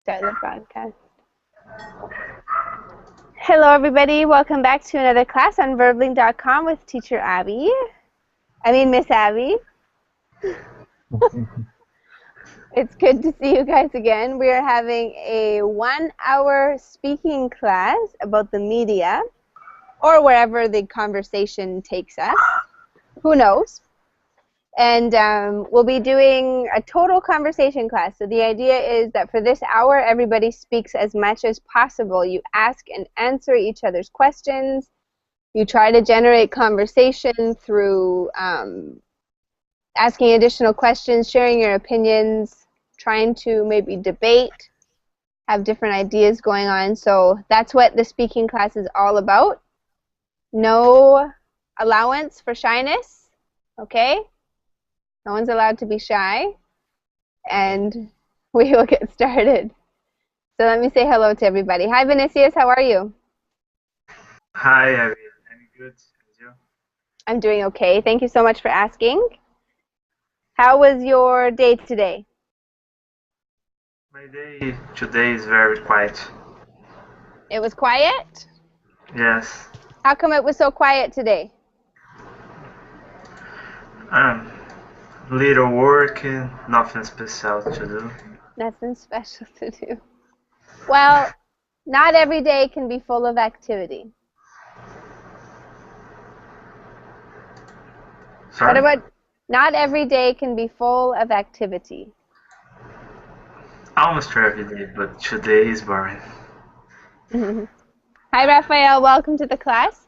Start the broadcast. Hello, everybody. Welcome back to another class on Verbling.com with Teacher Abby. Miss Abby. It's good to see you guys again. We are having a 1-hour speaking class about the media, or wherever the conversation takes us. Who knows? And we'll be doing a total conversation class. So the idea is that for this hour, everybody speaks as much as possible. You ask and answer each other's questions. You try to generate conversation through asking additional questions, sharing your opinions, trying to maybe debate, have different ideas going on. So that's what the speaking class is all about. No allowance for shyness, okay? No one's allowed to be shy, and we will get started. So let me say hello to everybody. Hi, Vinicius. How are you? Hi, Abby. I'm good. And you? I'm doing okay. Thank you so much for asking. How was your day today? My day today is very quiet. It was quiet? Yes. How come it was so quiet today? Little work, nothing special to do. Nothing special to do. Well, not every day can be full of activity. Sorry? What about not every day can be full of activity? Almost every day, but today is boring. Hi, Raphael. Welcome to the class.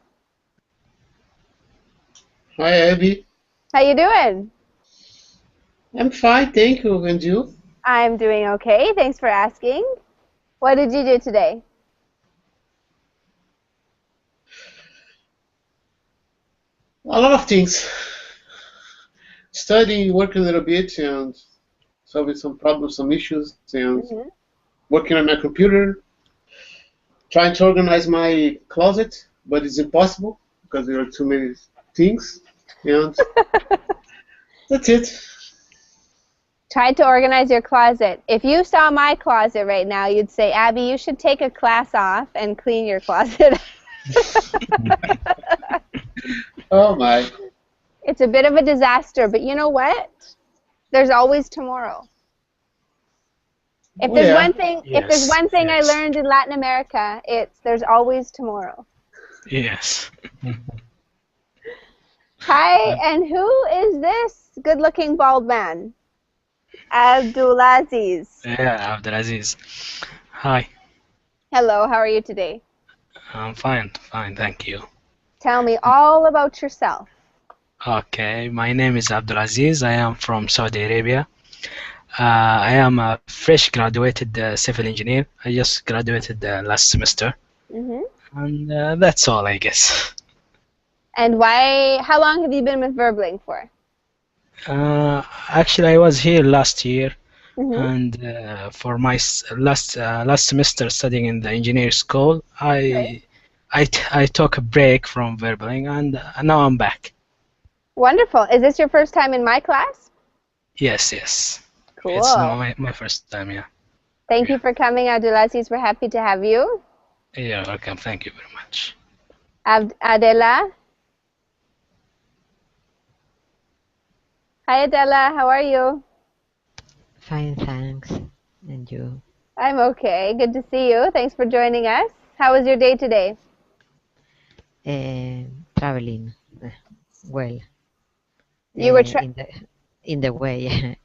Hi, Abby. How you doing? I'm fine, thank you. And you? I'm doing okay. Thanks for asking. What did you do today? A lot of things. Studying, working a little bit, and solving some problems, some issues, and working on my computer. Trying to organize my closet, but it's impossible because there are too many things. And that's it. Tried to organize your closet. If you saw my closet right now, you'd say, Abby, you should take a class off and clean your closet. Oh my. It's a bit of a disaster, but you know what? There's always tomorrow. If there's one thing, if there's one thing I learned in Latin America, it's there's always tomorrow. Yes. Hi, and who is this good-looking bald man? Abdulaziz. Yeah, Abdulaziz. Hi. Hello, how are you today? I'm fine, thank you. Tell me all about yourself. Okay, my name is Abdulaziz. I am from Saudi Arabia. I am a fresh graduated civil engineer. I just graduated last semester. And that's all, I guess. And how long have you been with Verbling for? Actually, I was here last year, and for my last semester studying in the engineering school, I took a break from Verbling, and now I'm back. Wonderful. Is this your first time in my class? Yes. Cool. It's my first time, yeah. Thank you for coming, Abdulaziz. We're happy to have you. You're welcome. Thank you very much. Adela. Hi, Adela. How are you? Fine, thanks. And you? I'm okay. Good to see you. Thanks for joining us. How was your day today? Traveling. Well. You were in the way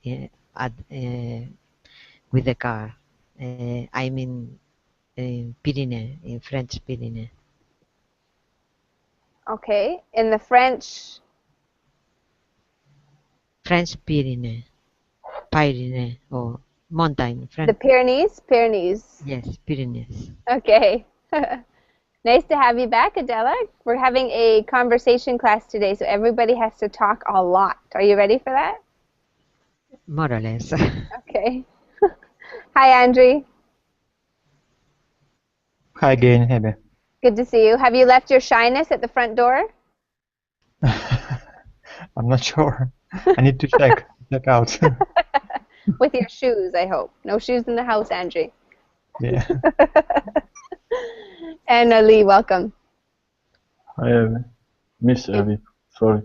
with the car. I'm in Pyrenees, in French Pyrenees. Okay, in the French Pyrenees, or mountain. The Pyrenees? Yes, Pyrenees. Okay. Nice to have you back, Adela. We're having a conversation class today, so everybody has to talk a lot. Are you ready for that? More or less. Okay. Hi, Andre. Hi again, Hebe. Good to see you. Have you left your shyness at the front door? I'm not sure. I need to check out. With your shoes, I hope. No shoes in the house, Andre. Yeah. And Ali, welcome. Hi, Abby. Miss Abby. Sorry.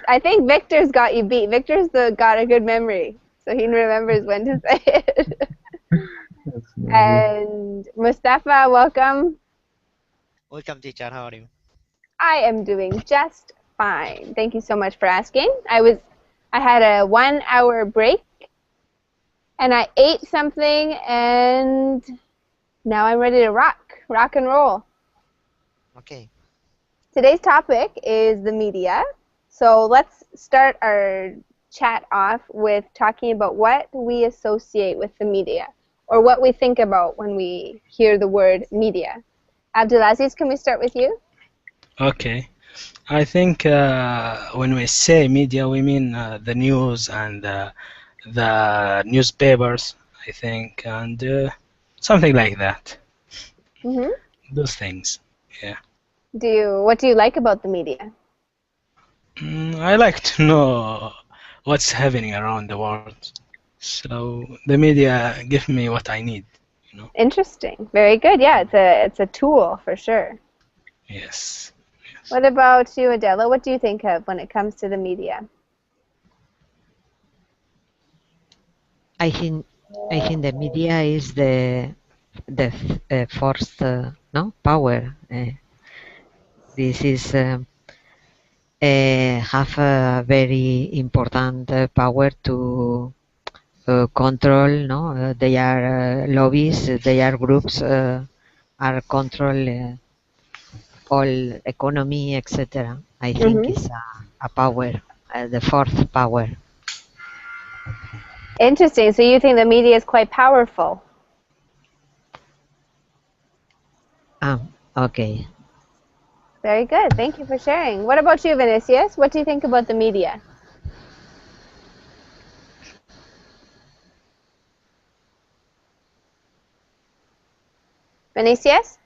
I think Victor's got you beat. Got a good memory, so he remembers when to say it. That's maybe. And Mustafa, welcome. Welcome, teacher. How are you? I am doing just fine. Thank you so much for asking. I had a 1 hour break, and I ate something, and now I'm ready to rock and roll. Okay. Today's topic is the media. So let's start our chat off with talking about what we associate with the media, or what we think about when we hear the word media. Abdulaziz, can we start with you? Okay. I think when we say media, we mean the news and the newspapers, I think, and something like that. Mm-hmm. Those things. Yeah. What do you like about the media? I like to know what's happening around the world. So the media give me what I need, you know. Interesting. Very good. Yeah, it's a tool for sure. Yes. What about you, Adela? What do you think of when it comes to the media? I think the media is the first no power. This is have a very important power to control. No, they are lobbies. They are groups. Are control all economy, etc. I think Mm-hmm. it's a power, the fourth power. Interesting. So you think the media is quite powerful? Okay. Very good. Thank you for sharing. What about you, Vinicius? What do you think about the media? Vinicius?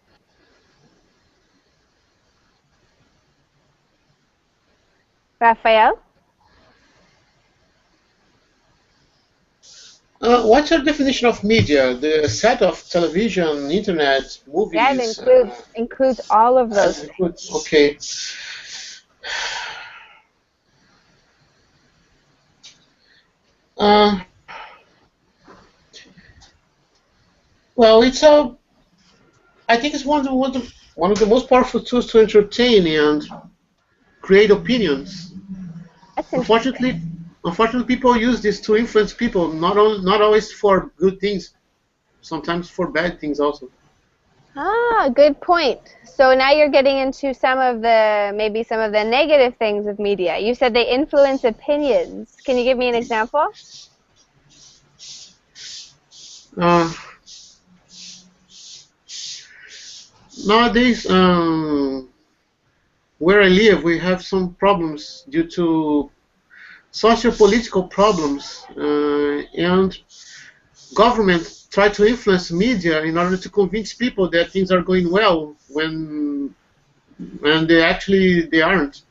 Rafael? What's your definition of media? The set of television, internet, movies? Yeah, it includes all of those things. Okay. Uh, well, I think it's one of the most powerful tools to entertain and create opinions. That's interesting. Unfortunately, people use this to influence people, not always for good things, sometimes for bad things also. Ah, good point. So now you're getting into maybe some of the negative things of media. You said they influence opinions. Can you give me an example? Uh, Nowadays, where I live, we have some problems due to socio-political problems, and government try to influence media in order to convince people that things are going well when they aren't.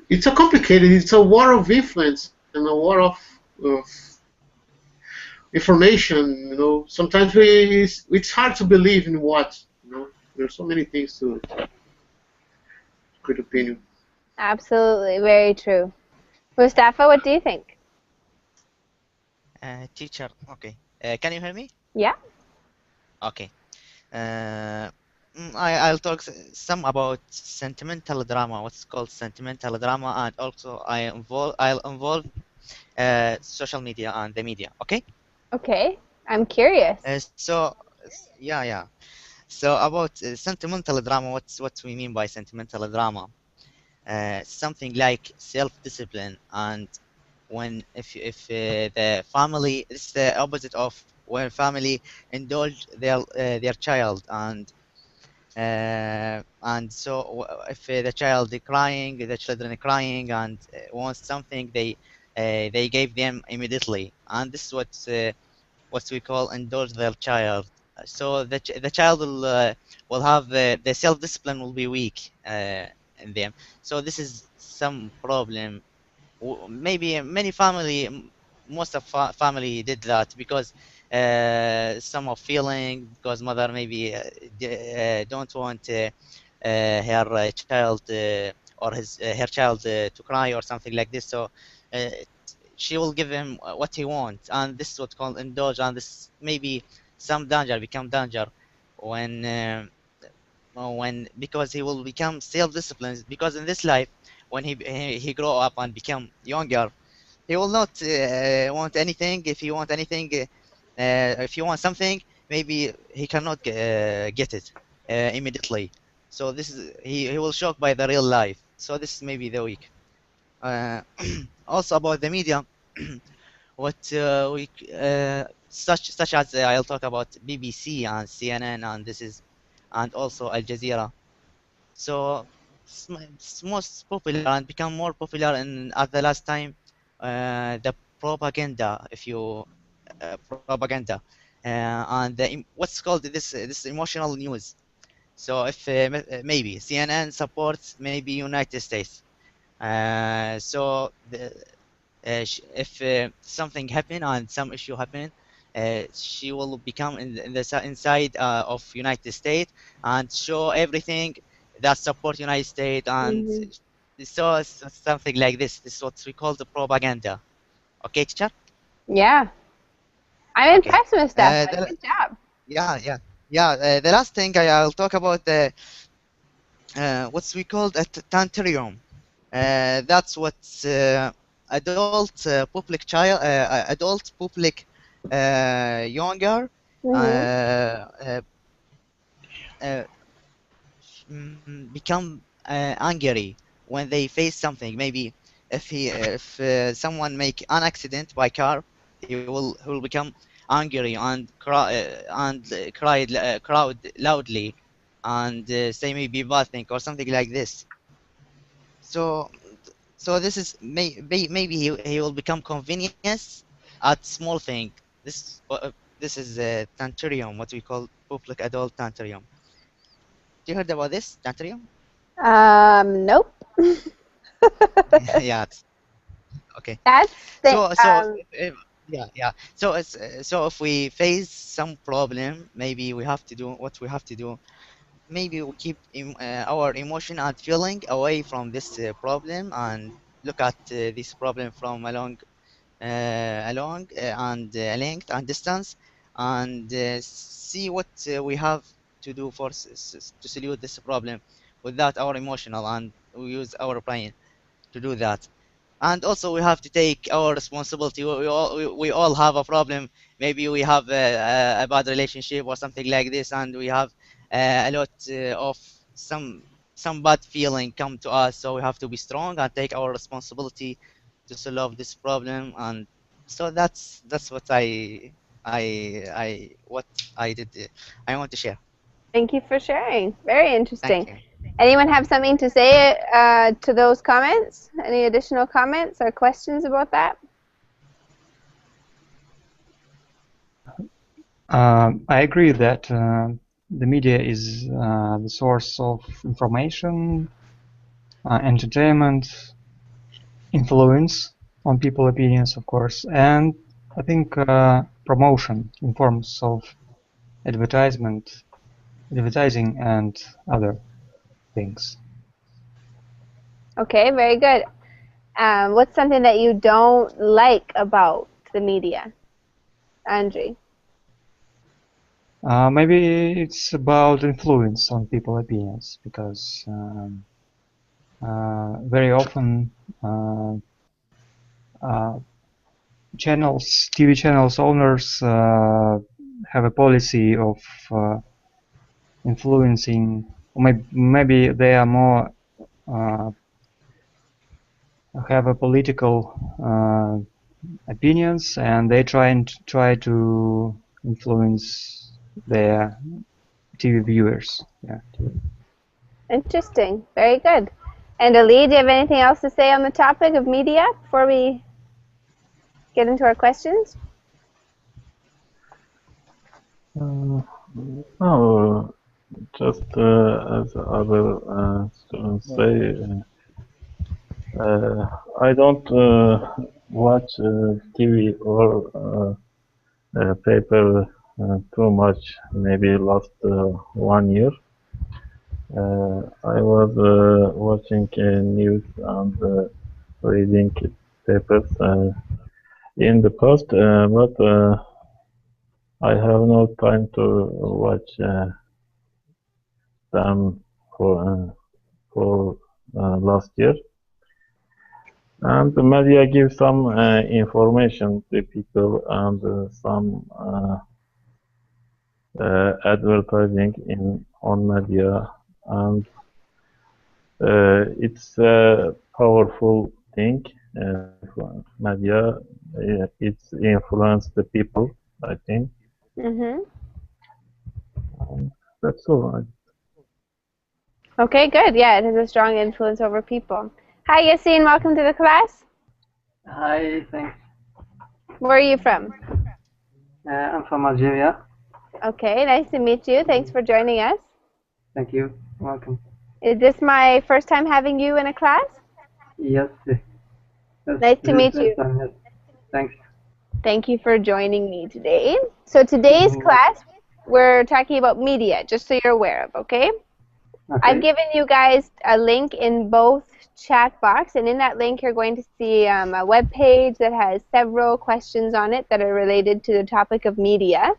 It's it's a war of influence and a war of information. Sometimes it's hard to believe in what. There's so many things to create opinion. Absolutely, very true. Mustafa, what do you think? Teacher. Okay. Can you hear me? Yeah. Okay. I'll talk some about sentimental drama. What's called sentimental drama, and also I'll involve social media and the media. Okay. Okay. I'm curious. Yeah. So about sentimental drama, what we mean by sentimental drama? Something like self-discipline, and if the family, it's the opposite of when family indulge their child, and so if the child is crying, the children are crying and wants something, they gave them immediately, and this is what we call indulge their child. So the child will have the self-discipline will be weak in them. So this is some problem. Maybe many family most of family did that because some of feeling, because mother maybe don't want her child or her child to cry or something like this. So she will give him what he wants, and this is what's called indulge. And this maybe some danger become danger when because he will become self-disciplined, because in this life when he grow up and become younger, he will not want anything. If he want anything, if he wants something, maybe he cannot get it immediately. So this is he will shock by the real life. So this is maybe the weak. Also about the media, what we such as I'll talk about BBC and CNN and this is and also Al Jazeera. So it's most popular and become more popular in at the last time the propaganda, if you propaganda and what's called this emotional news. So if maybe CNN supports maybe United States, so if something happen and some issue happen, she will become in the inside of United States and show everything that support United States and so something like this. This is what we call the propaganda. Okay, teacher? Yeah. I'm Okay. impressed with stuff. Good job. Yeah. The last thing I'll talk about the what's we called a tantrum. That's what adult public child, adult public younger become angry when they face something. Maybe if someone make an accident by car, he will become angry and cry crowd loudly and say maybe bad thing or something like this. So this is maybe he will become convenience at small thing. This is tantrum, what we call public adult tantrum. You heard about this tantrum? Nope. Yeah. Okay. That's yeah. So if we face some problem, maybe we have to do what we have to do. Maybe we keep our emotion and feeling away from this problem and look at this problem from along and length and distance and see what we have to do for to solve this problem without our emotional, and we use our brain to do that. And also we have to take our responsibility. We all have a problem. Maybe we have a bad relationship or something like this, and we have a lot of some bad feeling come to us. So we have to be strong and take our responsibility to solve this problem. And so that's what what I did. I want to share. Thank you for sharing. Very interesting. Thank you. Anyone have something to say to those comments? Any additional comments or questions about that? I agree that the media is the source of information, entertainment, influence on people's opinions, of course, and I think promotion in forms of advertising and other things. Okay, very good. What's something that you don't like about the media, Andre? Maybe it's about influence on people's opinions, because very often TV channels owners have a policy of influencing, or maybe they are more have a political opinions, and they try to influence their TV viewers. Yeah. Interesting. Very good. And Ali, do you have anything else to say on the topic of media before we get into our questions? No, just as other students say, I don't watch TV or paper too much. Maybe last 1 year. I was watching news and reading papers in the past, but I have no time to watch them for last year. And the media gives some information to people and some advertising on media, and it's a powerful thing. Media, it's influenced the people, I think. That's all. Okay, good. Yeah, it has a strong influence over people. Hi, Yassine. Welcome to the class. Hi, thanks. Where are you from? I'm from Algeria. Okay, nice to meet you. Thanks for joining us. Thank you. Welcome. Is this my first time having you in a class? Yes. Nice to meet you. Yes. Thanks. Thank you for joining me today. So today's class, we're talking about media, just so you're aware of, okay? I've given you guys a link in both chat box, and in that link you're going to see a web page that has several questions on it that are related to the topic of media.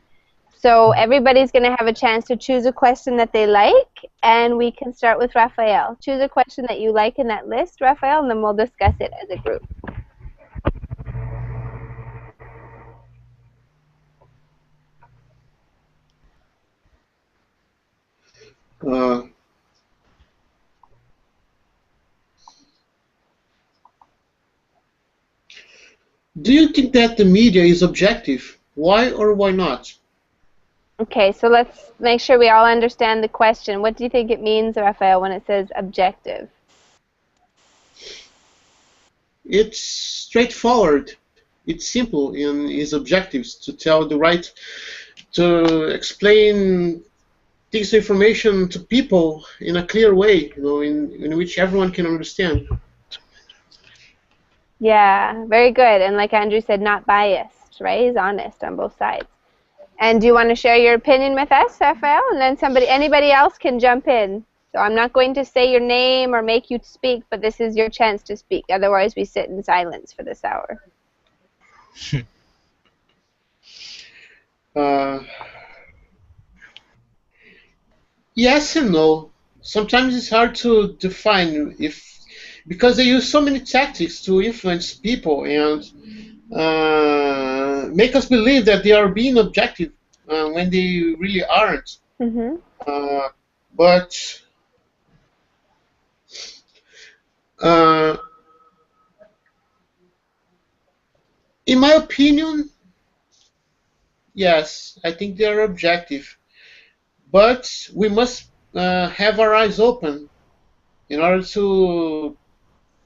So everybody's going to have a chance to choose a question that they like, and we can start with Raphael. Choose a question that you like in that list, Raphael, and then we'll discuss it as a group. Do you think that the media is objective? Why or why not? Okay, so let's make sure we all understand the question. What do you think it means, Raphael, when it says objective? It's straightforward. It's simple in its objectives to tell the right, to explain this information to people in a clear way, in which everyone can understand. Yeah, very good. And like Andrew said, not biased, right? He's honest on both sides. And do you want to share your opinion with us, Raphael? And then anybody else can jump in. So I'm not going to say your name or make you speak, but this is your chance to speak. Otherwise, we sit in silence for this hour. Yes and no. Sometimes it's hard to define because they use so many tactics to influence people and make us believe that they are being objective when they really aren't. But in my opinion, yes, I think they are objective. But we must have our eyes open in order to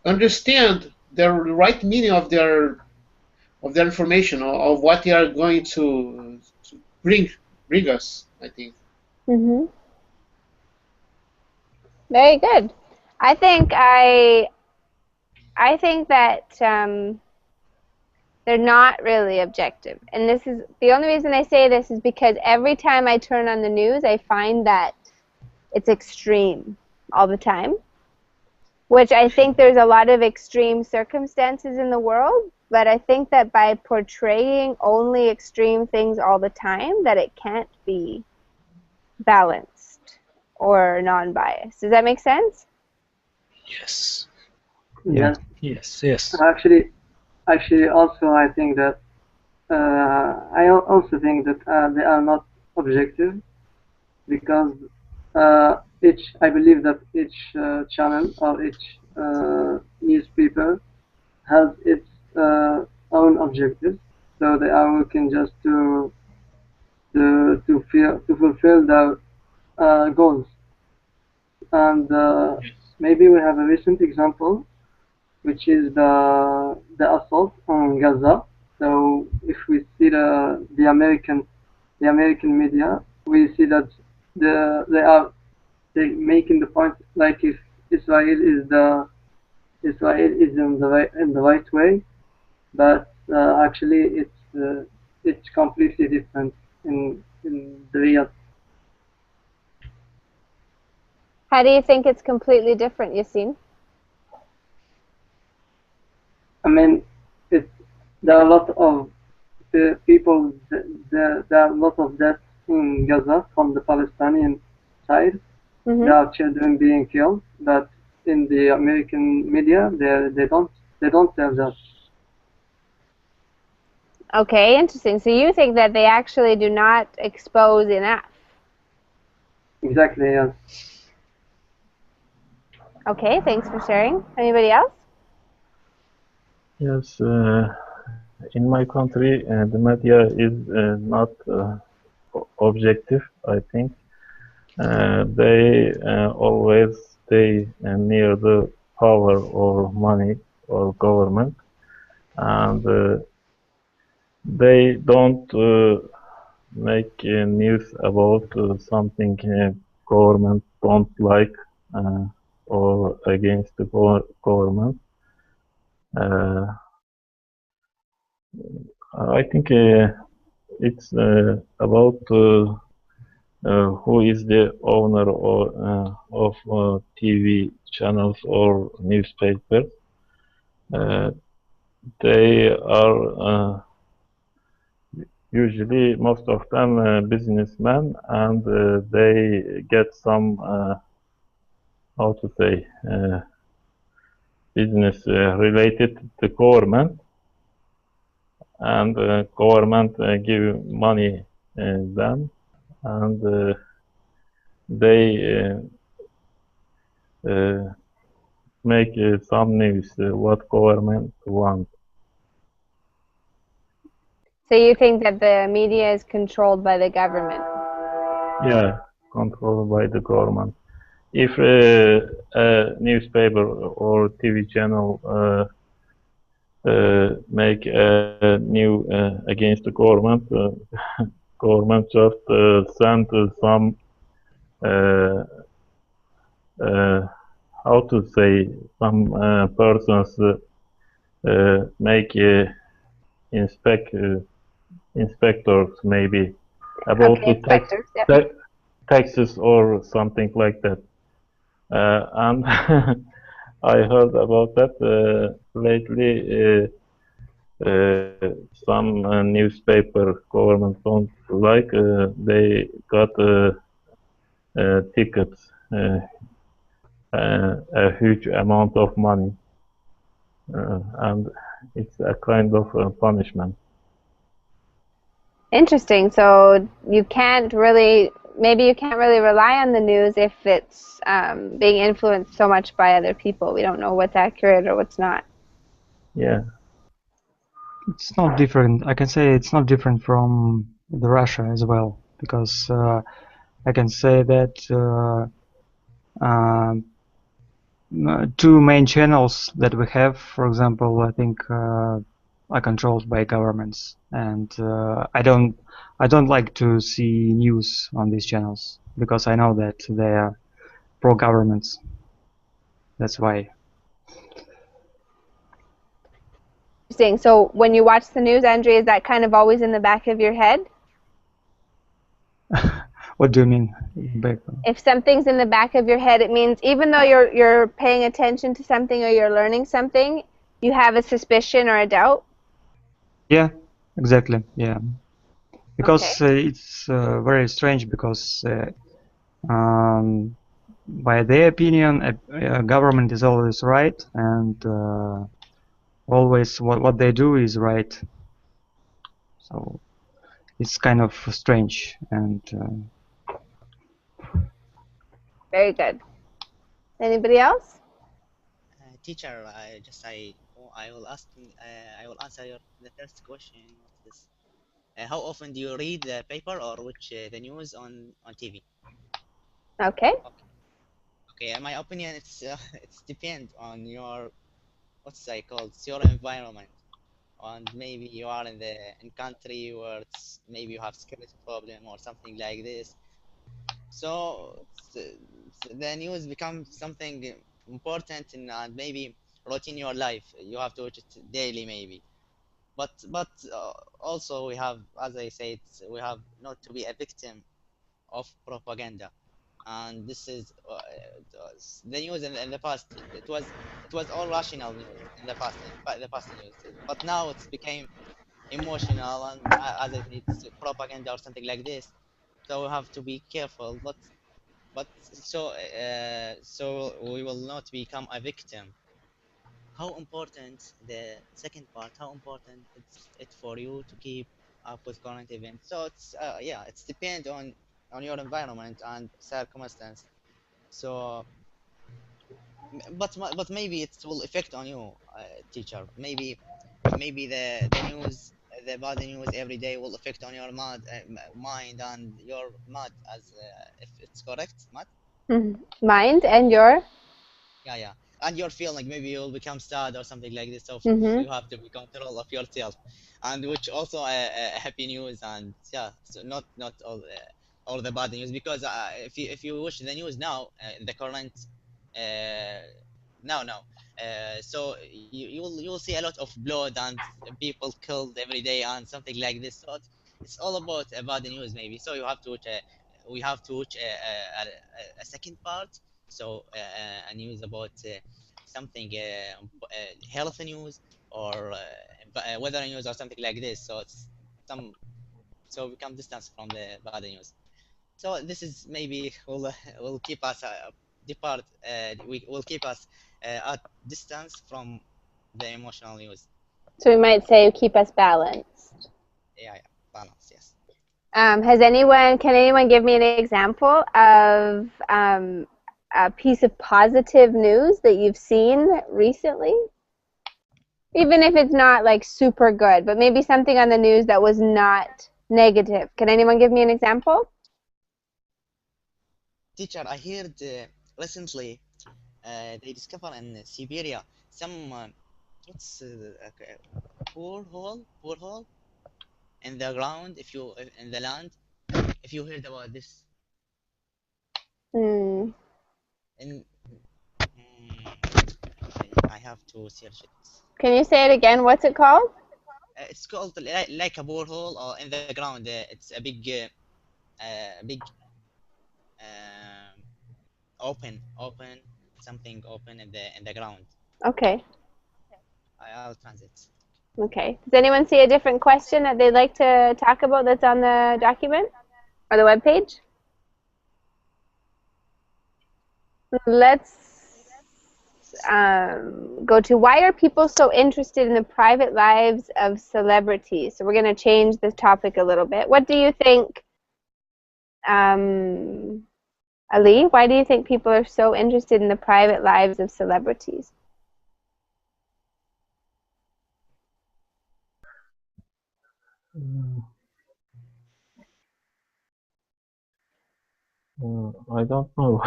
understand the right meaning of their information, of what they are going to bring us, I think. Very good. I think that they're not really objective, and this is the only reason I say this is because every time I turn on the news, I find that it's extreme all the time, which I think there's a lot of extreme circumstances in the world, but I think that by portraying only extreme things all the time, that it can't be balanced or non-biased. Does that make sense? Yes. Yes. Yes. Actually, also I think that I also think that they are not objective because I believe that each channel or each newspaper has its own objectives, so they are working just to fulfill their goals. And maybe we have a recent example, which is the assault on Gaza. So if we see the American media, we see that they making the point like if Israel is in the right way, but actually it's completely different in the real. How do you think it's completely different, Yassine? I mean, it's there are a lot of the people. There are a lot of deaths in Gaza from the Palestinian side. There are children being killed, but in the American media, they don't tell that. Okay, interesting. So you think that they actually do not expose enough? Exactly, yes. Okay, thanks for sharing. Anybody else? Yes, in my country, the media is not objective, I think. They always stay near the power or money or government, and they don't make news about something government don't like or against the government. I think it's about who is the owner of TV channels or newspapers. They are usually most of them businessmen, and they get some how to say business related to government, and government give money them, and they make some news what government wants. So you think that the media is controlled by the government? Yeah, controlled by the government. If a newspaper or TV channel make a new against the government, government just send some how to say some persons make inspectors maybe about Okay, the inspectors, yep. taxes or something like that. And I heard about that lately. Some newspaper government don't like. They got tickets, a huge amount of money, and it's a kind of punishment. Interesting. So you can't really, maybe you can't really rely on the news if it's being influenced so much by other people. We don't know what's accurate or what's not. Yeah. It's not different. I can say it's not different from the Russia as well, because I can say that two main channels that we have, for example, I think are controlled by governments, and I don't like to see news on these channels because I know that they are pro-governments. That's why. Interesting. So when you watch the news, Andrea, is that kind of always in the back of your head? What do you mean? If something's in the back of your head, it means even though you're paying attention to something or you're learning something, you have a suspicion or a doubt? Yeah, exactly. Yeah, because it's very strange because by their opinion, a government is always right, and always what they do is right. So it's kind of strange and. Very good. Anybody else? Teacher, I will ask. I will answer the first question. What's this? How often do you read the paper or watch the news on TV? Okay. Okay, in my opinion, it's depend on your what's I called it's your environment, and maybe you are in country where it's maybe you have security problem or something like this. So the news becomes something important and maybe routine your life. You have to watch it daily maybe. but also we have, as I said, we have not to be a victim of propaganda. And this is the news in the past. It was all rational news in the past, the past news. But now it's became emotional, and as I said, it's propaganda or something like this. So we have to be careful. So we will not become a victim. How important the second part? How important it's it for you to keep up with current events? So it's yeah, it's depend on your environment and circumstance. So, but maybe it will affect on you, teacher. Maybe the news, the bad news every day will affect on your mind and your mad, as if it's correct, mad. Mind and your. Yeah. And your feeling, maybe you'll become sad or something like this. So Mm-hmm. you have to be control of yourself, and which also a happy news. And yeah, so not all the bad news, because if you watch the news now, the current uh, now, so you'll see a lot of blood and people killed every day and something like this. So it's all about bad news maybe. So you have to watch we have to watch a second part. So a news about something health news, or weather news or something like this. So it's some so we come distance from the bad news. So this is maybe will keep us depart. We will keep us at distance from the emotional news. So we might say keep us balanced. Yeah, balance. Yes. Can anyone give me an example of a piece of positive news that you've seen recently? Even if it's not like super good, but maybe something on the news that was not negative. Can anyone give me an example? Teacher, I heard recently they discovered in Siberia some it's borehole in the ground. If you in the land, if you heard about this, Hmm. in I have to search it. Can you say it again? What's it called? It's called like a borehole or in the ground. It's a big um, open something open in the ground. Okay. I'll transit. Okay. Does anyone see a different question that they'd like to talk about that's on the document or the webpage? Let's go to why are people so interested in the private lives of celebrities? So we're going to change this topic a little bit. What do you think, Ali? Why do you think people are so interested in the private lives of celebrities? I don't know.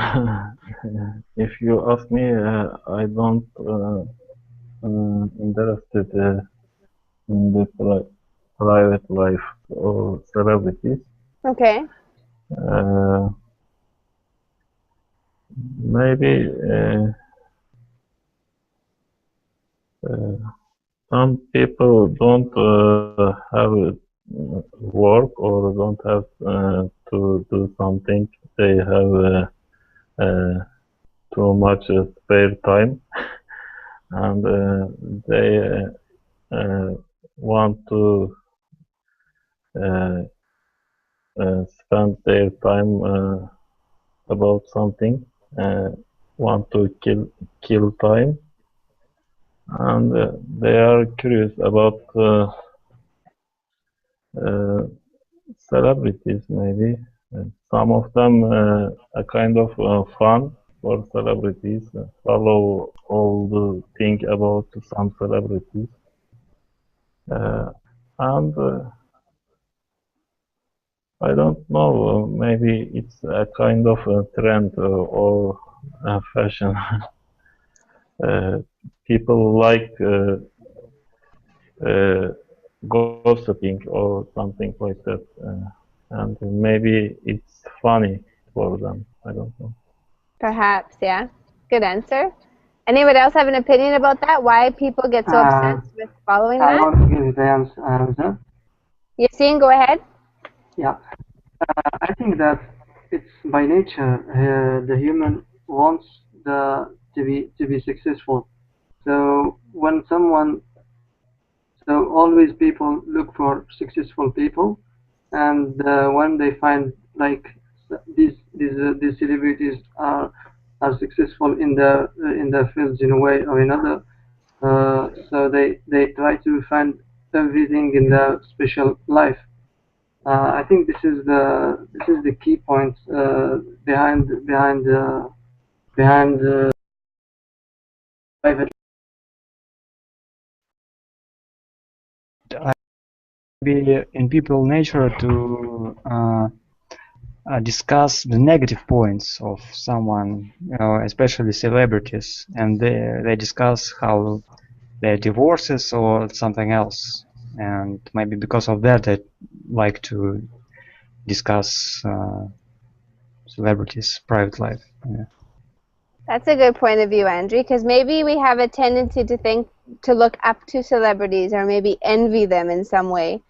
If you ask me, I don't interested in the private life of celebrities. Okay. Maybe some people don't have work or don't have to do something. They have too much spare time, and they want to spend their time about something, want to kill time, and they are curious about celebrities maybe. Some of them a kind of fun for celebrities, follow all the thing about some celebrities, and I don't know, maybe it's a kind of a trend or a fashion. People like gossiping or something like that, and maybe it's funny for them. I don't know. Perhaps, yeah. Good answer. Anyone else have an opinion about that? Why people get so obsessed with following I that? want to give the answer. Yassine, go ahead. Yeah, I think that it's by nature the human wants to be successful. So when always people look for successful people, and when they find like these celebrities are successful in their fields in a way or another, so they try to find everything in their special life. I think this is the key point behind private. Be in people nature to discuss the negative points of someone, especially celebrities, and they discuss how their divorces or something else, and maybe because of that they like to discuss celebrities' private life. Yeah. That's a good point of view, Andrew, because maybe we have a tendency to look up to celebrities or maybe envy them in some way.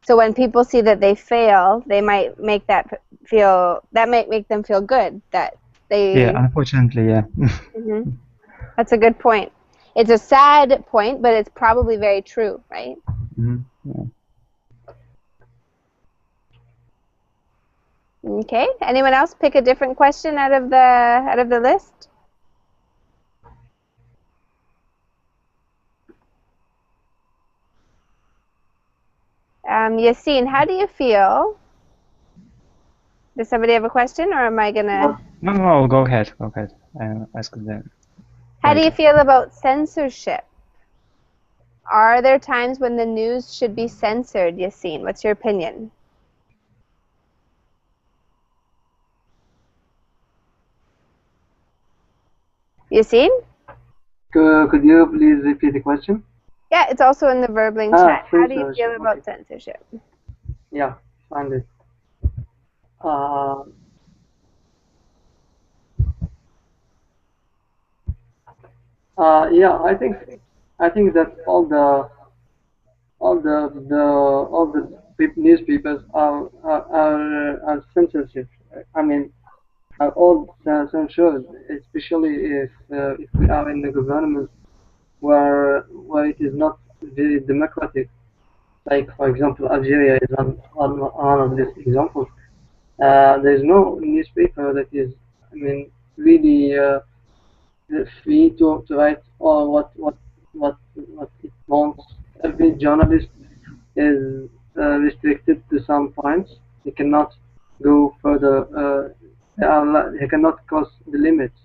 So when people see that they fail, they might make that might make them feel good that they. Yeah, unfortunately, yeah. Mm-hmm. That's a good point. It's a sad point, but it's probably very true, right? Mm-hmm. Yeah. Okay. Anyone else pick a different question out of the list? Yassine, how do you feel? Does somebody have a question, or am I gonna? No, go ahead. Go ahead. Ask them. How do you feel about censorship? Are there times when the news should be censored, Yassine? What's your opinion? Yassine? Could you please repeat the question? Yeah, it's also in the Verbling chat. How do you feel Censorship, about okay. censorship? Yeah, find it. Yeah, I think that all the newspapers are censorship. I mean, are all censored, especially if we are in the government where it is not very democratic. Like for example, Algeria is one of these examples. There is no newspaper that is, I mean, really free to write all what it wants. Every journalist is restricted to some points. He cannot go further. He cannot cross the limits.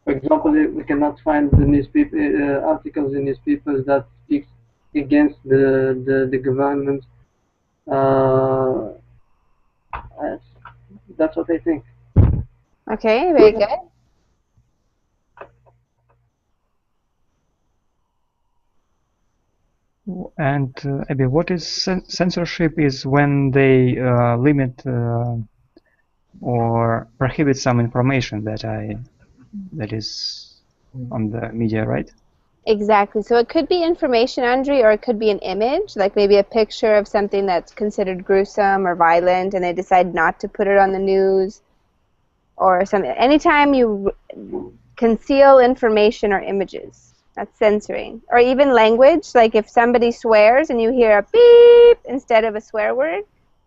For example, we cannot find the newspaper articles in newspapers that speak against the government. That's what I think. Okay, very good. And Abby, what is censorship? Is when they limit or prohibit some information that is on the media, right? Exactly. So it could be information, Andre, or it could be an image, like maybe a picture of something that's considered gruesome or violent, and they decide not to put it on the news, or something. Anytime you conceal information or images, that's censoring. Or even language, like if somebody swears and you hear a beep instead of a swear word,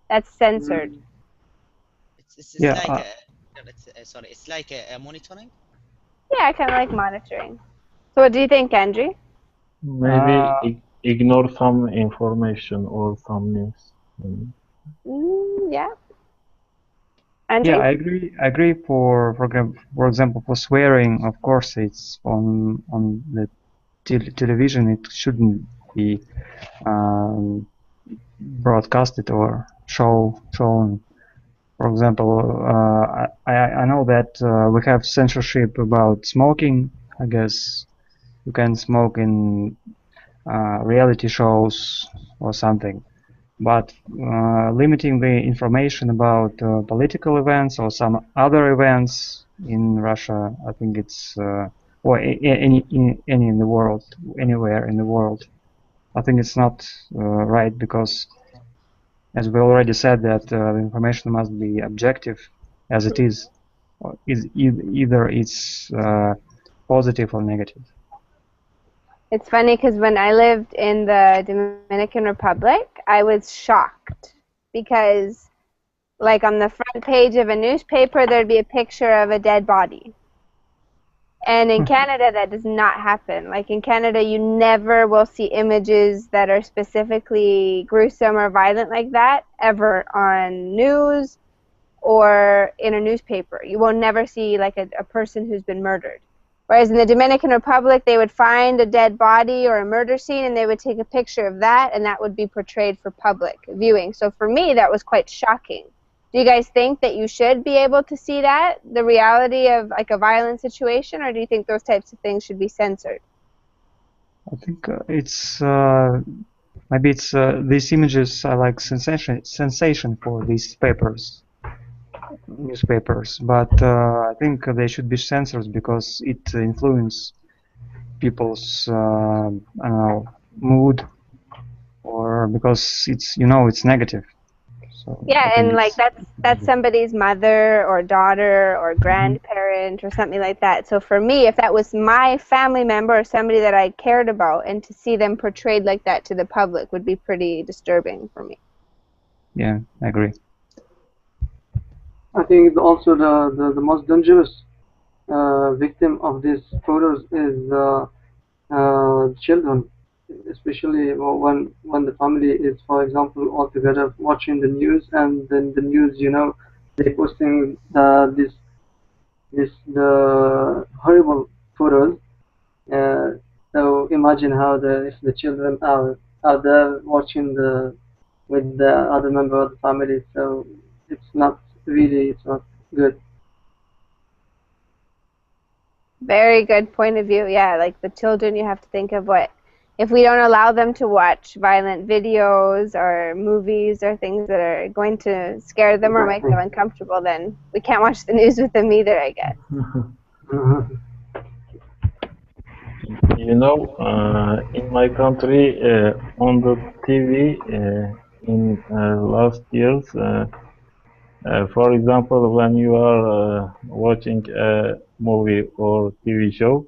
that's censored. It's Yeah, like it's like a monitoring. Yeah, kind of like monitoring. So what do you think, Andrew? Maybe ignore some information or some news. Yeah. Andrew? Yeah, I agree. For example, for swearing, of course, it's on the television. It shouldn't be broadcasted or shown. For example, I know that we have censorship about smoking. I guess you can smoke in reality shows or something, but limiting the information about political events or some other events in Russia. I think it's or any in the world, anywhere in the world. I think it's not right because, as we already said, that the information must be objective, as it is. Either it's positive or negative. It's funny because when I lived in the Dominican Republic, I was shocked because, like, on the front page of a newspaper, there'd be a picture of a dead body. And in Canada, that does not happen. Like, in Canada, you never will see images that are specifically gruesome or violent like that ever on news or in a newspaper. You will never see, like, a person who's been murdered. Whereas in the Dominican Republic, they would find a dead body or a murder scene, and they would take a picture of that, and that would be portrayed for public viewing. So for me, that was quite shocking. Do you guys think that you should be able to see that, the reality of like a violent situation, or do you think those types of things should be censored? I think it's maybe it's these images are like sensation for these newspapers, but I think they should be censored because it influences people's I don't know, mood, or because it's it's negative. So yeah, and like that's somebody's mother or daughter or grandparent or something like that. So for me, if that was my family member or somebody that I cared about, and to see them portrayed like that to the public would be pretty disturbing for me. Yeah, I agree. I think also the most dangerous victim of these photos is children, especially when the family is, for example, all together watching the news, and then the news, they posting the horrible photos. So imagine how if the children are there watching with the other member of the family. So it's not good. Very good point of view. Yeah, like the children, you have to think of what, if we don't allow them to watch violent videos or movies or things that are going to scare them or make them uncomfortable, then we can't watch the news with them either, I guess. In my country, on the TV, in last years, for example, when you are watching a movie or TV show,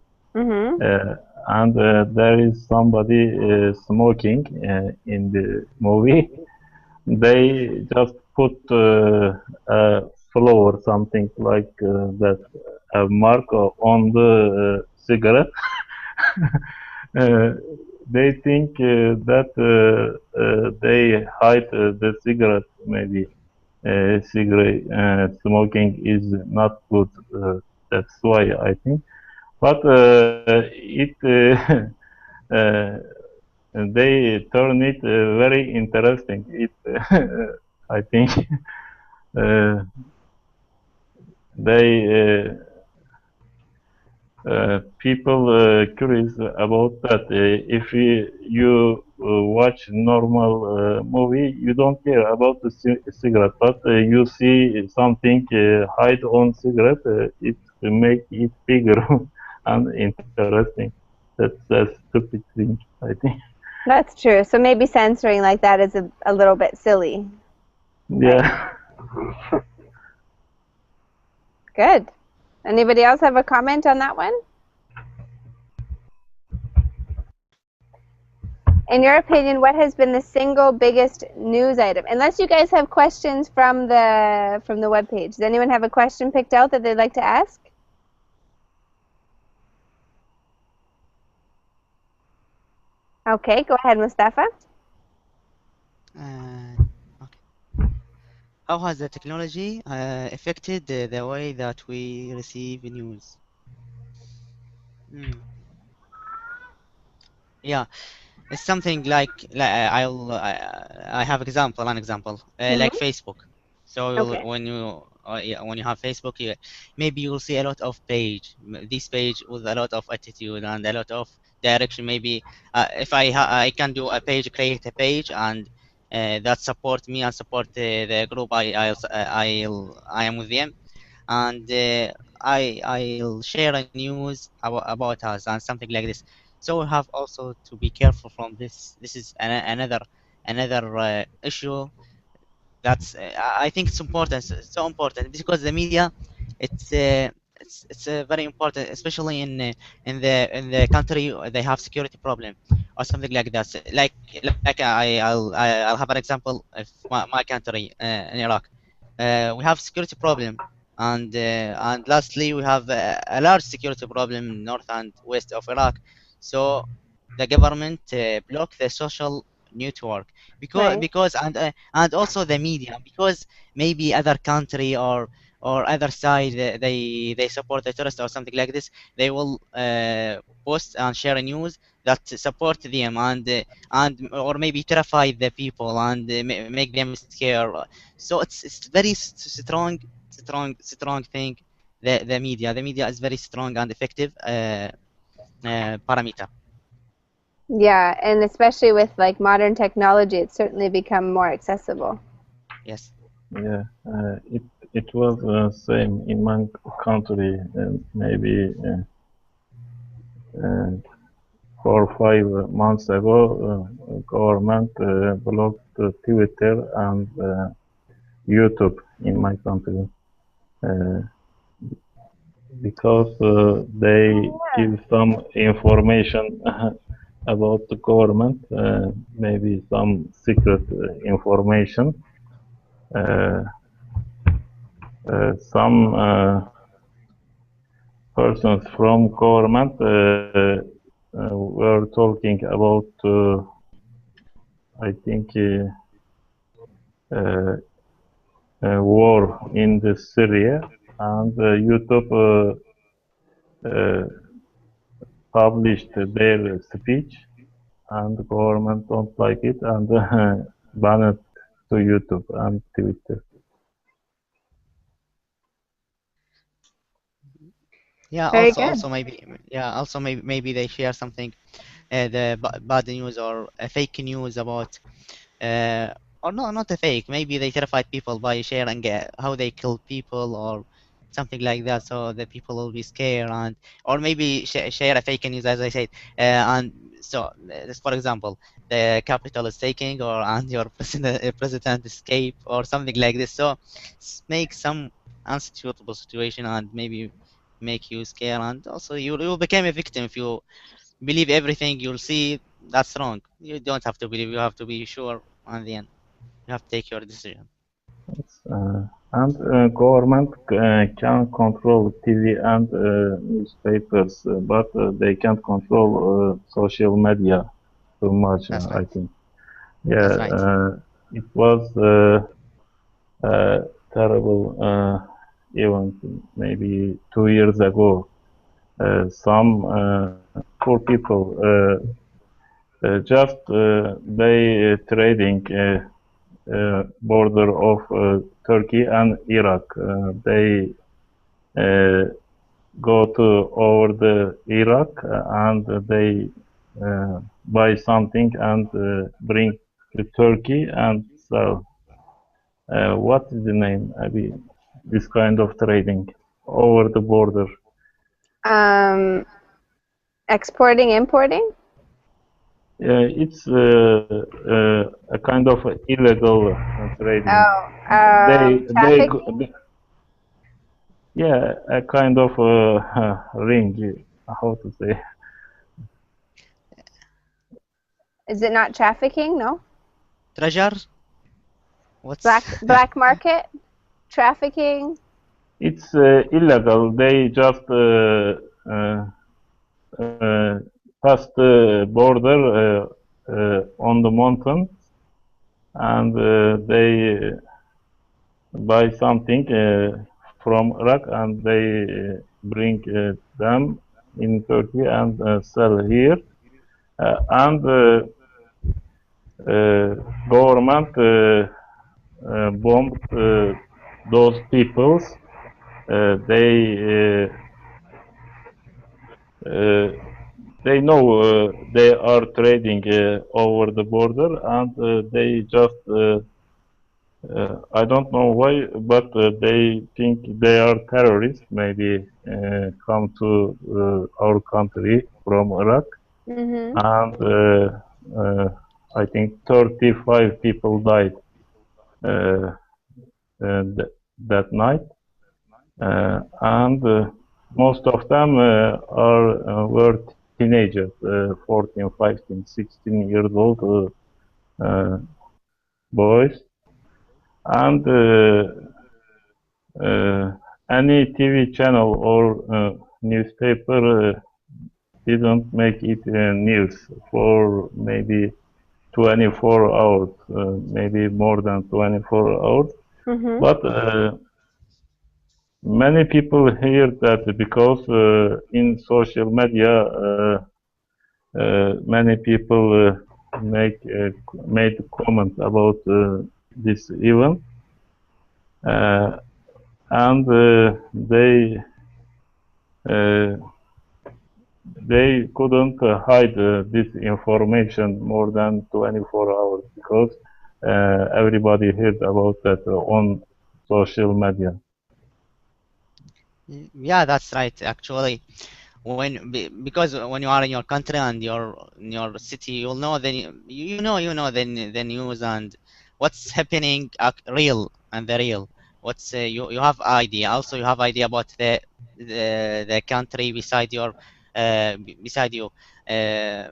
and there is somebody smoking in the movie, they just put a floor, something like that, a mark on the cigarette. They think that they hide the cigarette, maybe. Cigarette smoking is not good. That's why I think. But they turn it very interesting. I think they people curious about that. If you watch normal movie, you don't care about the cigarette, but you see something hide on cigarette, it make it bigger and interesting. That's a stupid thing, I think. That's true. So maybe censoring like that is a little bit silly. Yeah. Good. Anybody else have a comment on that one? In your opinion, what has been the single biggest news item? Unless you guys have questions from the webpage. Does anyone have a question picked out that they'd like to ask? Okay, go ahead, Mustafa. Okay. How has the technology affected the way that we receive news? Yeah, it's something like I have an example, like Facebook. So when you have Facebook, maybe you will see a lot of this page with a lot of attitude and a lot of direction. Maybe if I can do a page, create a page, and that support me and support the group I am with them. and I'll share a news about us and something like this. So we have also to be careful from this. This is another issue that's I think it's important, so important, because the media, it's very important, especially in the country they have security problem or something like that. Like I'll have an example of my country, in Iraq. We have security problem, and lastly we have a large security problem north and west of Iraq. So the government blocked the social network because Right. and also the media, because maybe other country or other side, they support the terrorist or something like this. They will post and share news that support them, and or maybe terrify the people and make them scared. So it's very strong thing. The media is very strong and effective parameter. Yeah, and especially with like modern technology, it's certainly become more accessible. Yes. Yeah, it was same in my country, maybe 4 or 5 months ago. Government blocked Twitter and YouTube in my country because they give some information about the government, maybe some secret information. Some persons from government were talking about, I think, war in the Syria, and YouTube published their speech, and the government don't like it and banned it to YouTube and Twitter. Yeah. Very Also, good. also maybe, yeah. Also maybe they share something, the bad news or fake news about, or no, not a fake. Maybe they terrified people by sharing how they kill people or something like that, so the people will be scared, and or maybe share a fake news, as I said, and so for example, the capital is taking, or and your president escape or something like this. So make some unsuitable situation and maybe make you scared, and also you will become a victim if you believe everything you'll see. That's wrong. You don't have to believe. You have to be sure, and then you have to take your decision. And government can control TV and newspapers, but they can't control social media too much, That's I right. think. That's Yeah, right. it was a terrible event maybe 2 years ago. Some poor people just they trading border of Turkey and Iraq. They go to over the Iraq and they buy something and bring to Turkey and sell. What is the name? I mean, this kind of trading over the border. Exporting, importing? It's a kind of illegal trading. Oh, trafficking? Yeah, a kind of ring. How to say? Is it not trafficking? No. Treasure? What's Black market? Trafficking? It's illegal. They just pass the border on the mountain, and they buy something from Iraq, and they bring them in Turkey and sell here. And government bombed those peoples. They know they are trading over the border, and they just I don't know why, but they think they are terrorists. Maybe come to our country from Iraq, Mm-hmm. and I think 35 people died uh, that night, and most of them were teenagers, 14, 15, 16 years old boys, and any TV channel or newspaper didn't make it news for maybe 24 hours, maybe more than 24 hours. Mm-hmm. But many people hear that because in social media, many people made comments about this event, and they couldn't hide this information more than 24 hours because everybody heard about that on social media. Yeah, that's right. Actually, because when you are in your country and in your city, you'll know you know the news and what's happening real and the real. What's you have idea. Also, you have idea about the country beside beside you. Uh,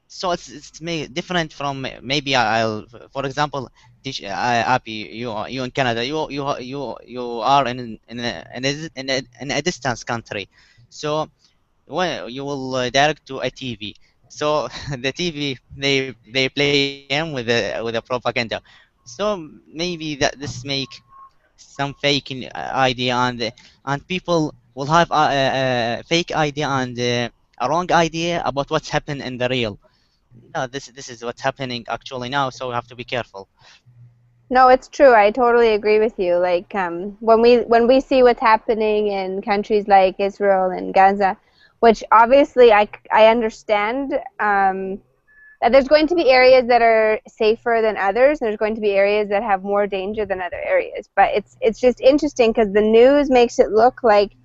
so it's different from maybe I'll for example teach Abby, you in Canada, you are in a distance country, so when you will direct to a TV, so the TV they play him with a propaganda, so maybe that this make some fake idea, and people will have a fake idea and a wrong idea about what's happened in the real. No, this is what's happening actually now, so we have to be careful. No, it's true. I totally agree with you. Like when we see what's happening in countries like Israel and Gaza, which obviously I understand that there's going to be areas that are safer than others, and there's going to be areas that have more danger than other areas. But it's just interesting because the news makes it look like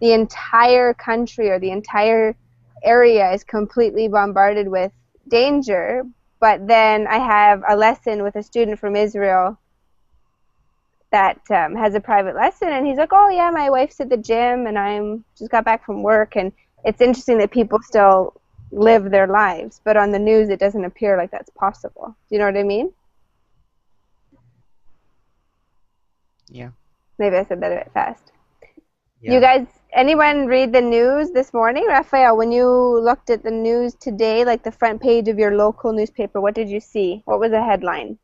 the entire country or the entire area is completely bombarded with danger. But then I have a lesson with a student from Israel that has a private lesson, and he's like, oh yeah, my wife's at the gym and I'm just got back from work. And it's interesting that people still live their lives, but on the news it doesn't appear like that's possible. Do you know what I mean? Yeah. Maybe I said that a bit fast. Yeah. You guys, anyone read the news this morning? Raphael, when you looked at the news today, like the front page of your local newspaper, what did you see? What was the headline?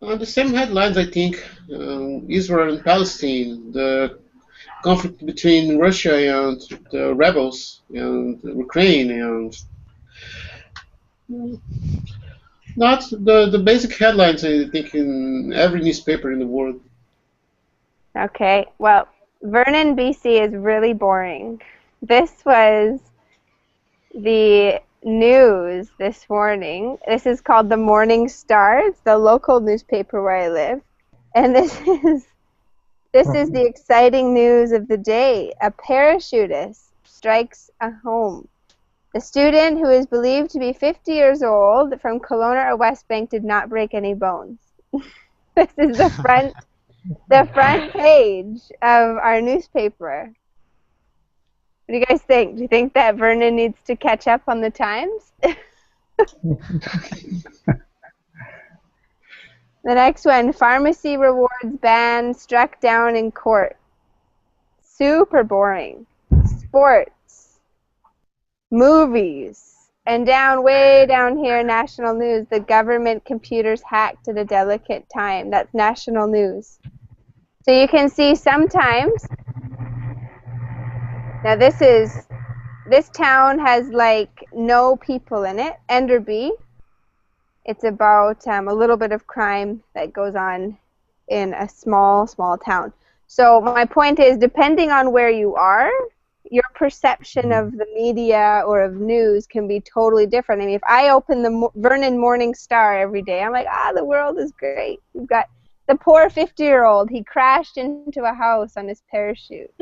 The same headlines, I think. Israel and Palestine, the conflict between Russia and the rebels and Ukraine, and not the basic headlines, I think, in every newspaper in the world. Okay, well, Vernon, BC is really boring. This was the news this morning. This is called the Morning Star. It's the local newspaper where I live. And this is the exciting news of the day. A parachutist strikes a home. The student, who is believed to be 50 years old, from Kelowna or West Bank, did not break any bones. This is the front page of our newspaper. What do you guys think? Do you think that Vernon needs to catch up on the times? The next one, pharmacy rewards ban struck down in court. Super boring. Sports. Movies. And way down here, national news. The government computers hacked at a delicate time. That's national news. So you can see sometimes, now this town has like no people in it, Enderby. It's about a little bit of crime that goes on in a small town. So my point is, depending on where you are, your perception of the media or of news can be totally different. I mean, if I open the Vernon Morning Star every day, I'm like, the world is great. We've got the poor 50-year-old. He crashed into a house on his parachute.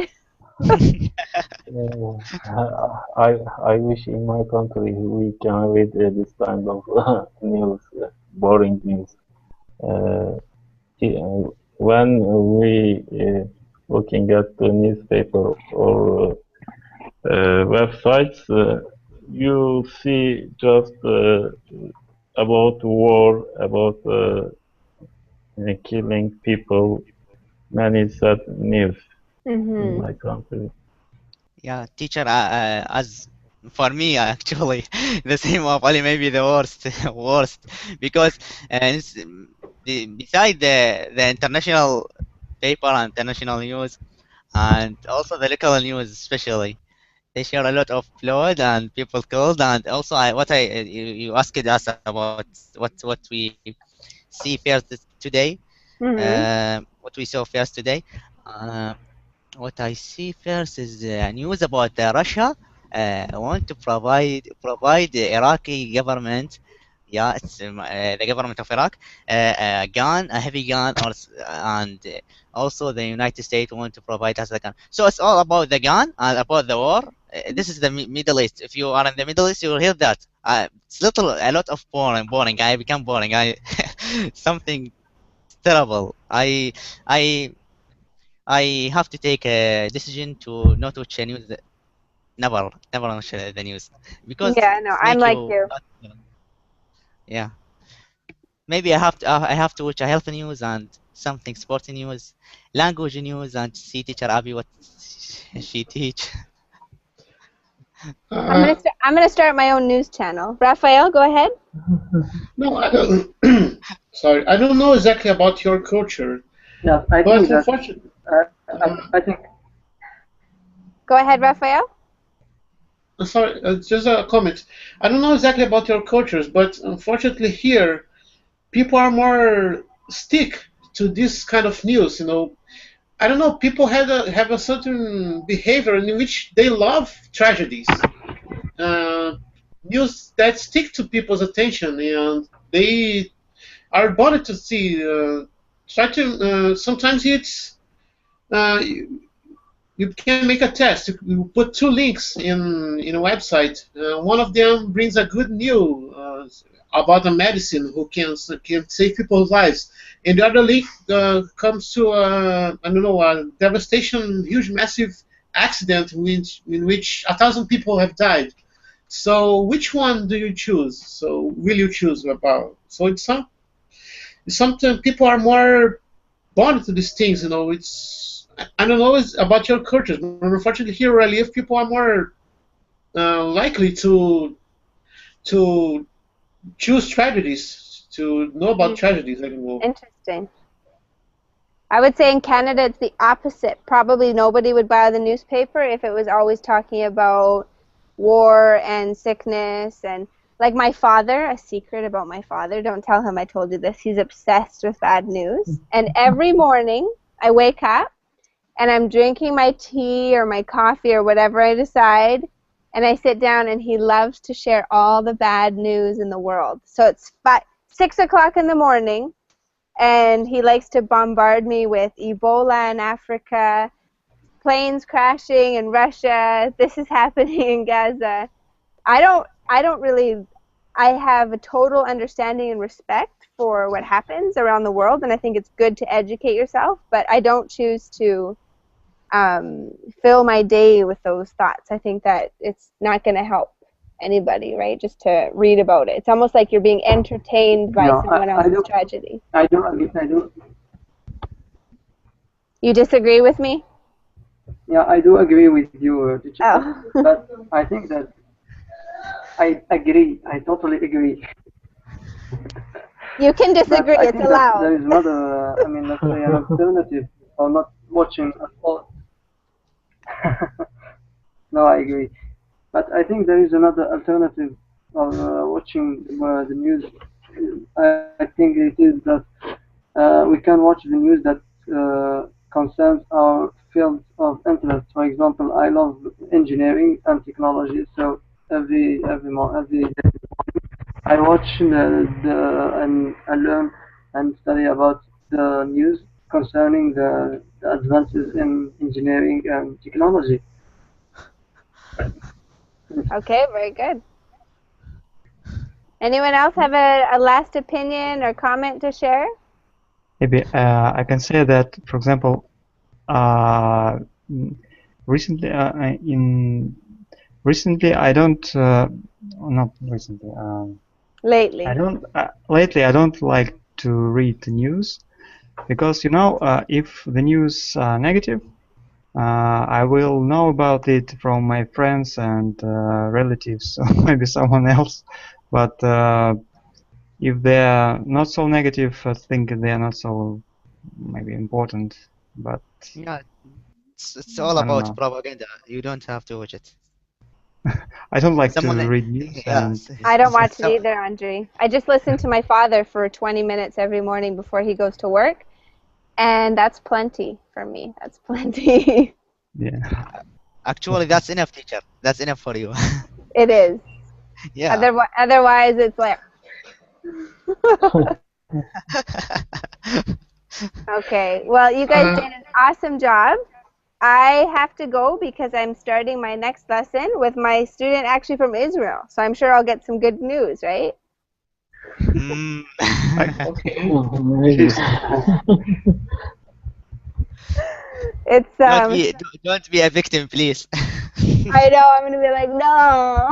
I wish in my country we can read this kind of news, boring news. When we looking at the newspaper or websites, you see just about war, about killing people, many sad news in my country. Yeah, teacher, as for me, actually, the same of Ali may be the worst, worst, because beside the international paper and international news, and also the local news especially, they share a lot of blood and people killed, and also you asked us about what we see first today, what we saw first today. What I see first is news about Russia want to provide the Iraqi government, yeah, it's the government of Iraq, a gun, a heavy gun, and also the United States want to provide us a gun. So it's all about the gun and about the war. This is the Middle East. If you are in the Middle East, you will hear that. It's a lot of boring. I become boring. Something terrible. I have to take a decision to not watch the news. Never watch the news because I'm like you. Yeah, maybe I have to watch a health news and something sporty news, language news, and see teacher Abby what she teach. I'm gonna start my own news channel. Raphael, go ahead. No, I don't. Sorry, I don't know exactly about your culture. Yes, I think that. I think. Go ahead, Raphael. Sorry, just a comment. I don't know exactly about your cultures, but unfortunately here, people are more stick to this kind of news. You know, I don't know. People have a certain behavior in which they love tragedies, news that stick to people's attention, and they are bothered to see. Try to sometimes it's. You can make a test. You put two links in a website. One of them brings a good news about a medicine who can save people's lives, and the other link comes to I don't know, a devastation, huge, massive accident in which 1,000 people have died. So which one do you choose? So will you choose about? So it's sometimes people are more bonded to these things. You know, I don't know about your cultures, but unfortunately here where I live, people are more likely to choose tragedies, to know about tragedies anymore. Interesting. I would say in Canada it's the opposite. Probably nobody would buy the newspaper if it was always talking about war and sickness. And like my father, a secret about my father, don't tell him I told you this, he's obsessed with bad news. And every morning I wake up and I'm drinking my tea or my coffee or whatever I decide, and I sit down, and he loves to share all the bad news in the world. So it's 6 o'clock in the morning, and he likes to bombard me with Ebola in Africa, planes crashing in Russia, this is happening in Gaza. I have a total understanding and respect for what happens around the world, and I think it's good to educate yourself, but I don't choose to fill my day with those thoughts. I think that it's not going to help anybody, right? Just to read about it. It's almost like you're being entertained by someone else's tragedy. I do. You disagree with me? Yeah, I do agree with you, teacher. Oh. But I think that I agree. I totally agree. You can disagree. It's allowed. There is another, let's say an alternative or not watching at all. No, I agree. But I think there is another alternative of watching the news. I think it is that we can watch the news that concerns our fields of interest. For example, I love engineering and technology, so every day I watch and I learn and study about the news concerning the advances in engineering and technology. Okay, very good. Anyone else have a last opinion or comment to share? Maybe I can say that, for example, recently recently I don't not recently Lately. I don't lately I don't like to read the news because if the news are negative, I will know about it from my friends and relatives or maybe someone else. But if they are not so negative, I think they are not so maybe important. But Yeah, it's all I don't about know. propaganda. You don't have to watch it. I don't like Someone, to read news, yeah, and I don't watch it so, either, Andre. I just listen to my father for 20 minutes every morning before he goes to work, and that's plenty for me. That's plenty. yeah. actually, that's enough, teacher. That's enough for you. It is. Yeah. Otherwise, it's like. Okay. Well, you guys did an awesome job. I have to go because I'm starting my next lesson with my student actually from Israel. So I'm sure I'll get some good news, right? Mm. Okay. It's Don't be a victim, please. I know, I'm going to be like, no.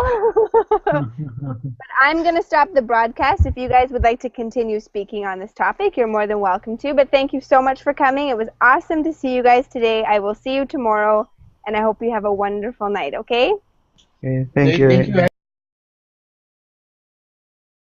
But I'm going to stop the broadcast. If you guys would like to continue speaking on this topic, you're more than welcome to. But thank you so much for coming. It was awesome to see you guys today. I will see you tomorrow, and I hope you have a wonderful night, okay? Okay, thank you. Thank you.